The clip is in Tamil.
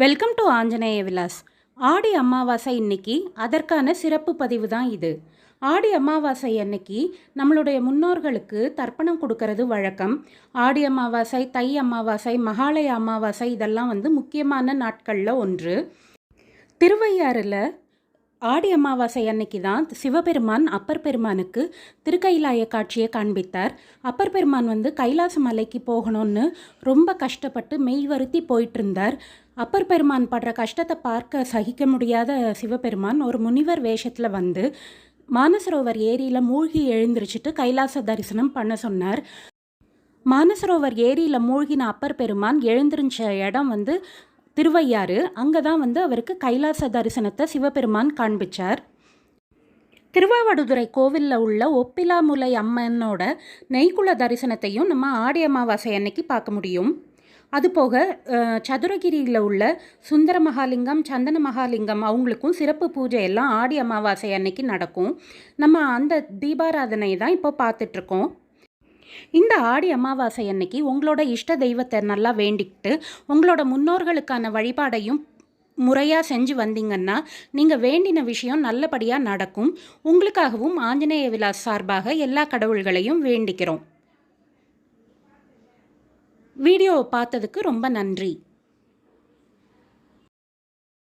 Welcome to Anjaneya Vilas. ஆடி அமாவாசை இன்னைக்கு அதற்கான சிறப்பு பதிவு தான் இது. ஆடி அமாவாசை அன்னைக்கு நம்மளுடைய முன்னோர்களுக்கு தர்ப்பணம் கொடுக்கறது வழக்கம். ஆடி அமாவாசை, தை அமாவாசை, மகாலய அமாவாசை இதெல்லாம் முக்கியமான நாட்களில் ஒன்று. திருவையாறில் ஆடி அமாவாசை அன்னைக்கு தான் சிவபெருமான் அப்பர் பெருமானுக்கு திருக்கைலாய காட்சியை காண்பித்தார். அப்பர் பெருமான் கைலாச மலைக்கு போகணும்னு ரொம்ப கஷ்டப்பட்டு மெய் வருத்தி போயிட்டு இருந்தார். அப்பர் பெருமான் படுற கஷ்டத்தை பார்க்க சகிக்க முடியாத சிவபெருமான் ஒரு முனிவர் வேஷத்தில் மானசரோவர் ஏரியில் மூழ்கி எழுந்திரிச்சிட்டு கைலாச தரிசனம் பண்ண சொன்னார். மானசரோவர் ஏரியில் மூழ்கின அப்பர் பெருமான் எழுந்திருச்ச இடம் திருவையாறு. அங்கே தான் அவருக்கு கைலாச தரிசனத்தை சிவபெருமான் காண்பிச்சார். திருவாவடுதுறை கோவிலில் உள்ள ஒப்பிலாமுலை அம்மனோட நெய்க்குள தரிசனத்தையும் நம்ம ஆடி அமாவாசை அன்னைக்கு பார்க்க முடியும். அதுபோக சதுரகிரியில் உள்ள சுந்தர மகாலிங்கம், சந்தன மகாலிங்கம் அவங்களுக்கும் சிறப்பு பூஜை எல்லாம் ஆடி அமாவாசை அன்னைக்கு நடக்கும். நம்ம அந்த தீபாராதனை தான் இப்போ பார்த்துட்ருக்கோம். இந்த ஆடி அமாவாசை அன்னைக்கு உங்களோட இஷ்ட தெய்வத்தை நல்லா வேண்டிக்கிட்டு உங்களோட முன்னோர்களுக்கான வழிபாடையும் முறையாக செஞ்சு வந்தீங்கன்னா நீங்கள் வேண்டின விஷயம் நல்லபடியாக நடக்கும். உங்களுக்காகவும் ஆஞ்சநேய விலாஸ் சார்பாக எல்லா கடவுள்களையும் வேண்டிக்கிறோம். வீடியோவை பார்த்ததுக்கு ரொம்ப நன்றி.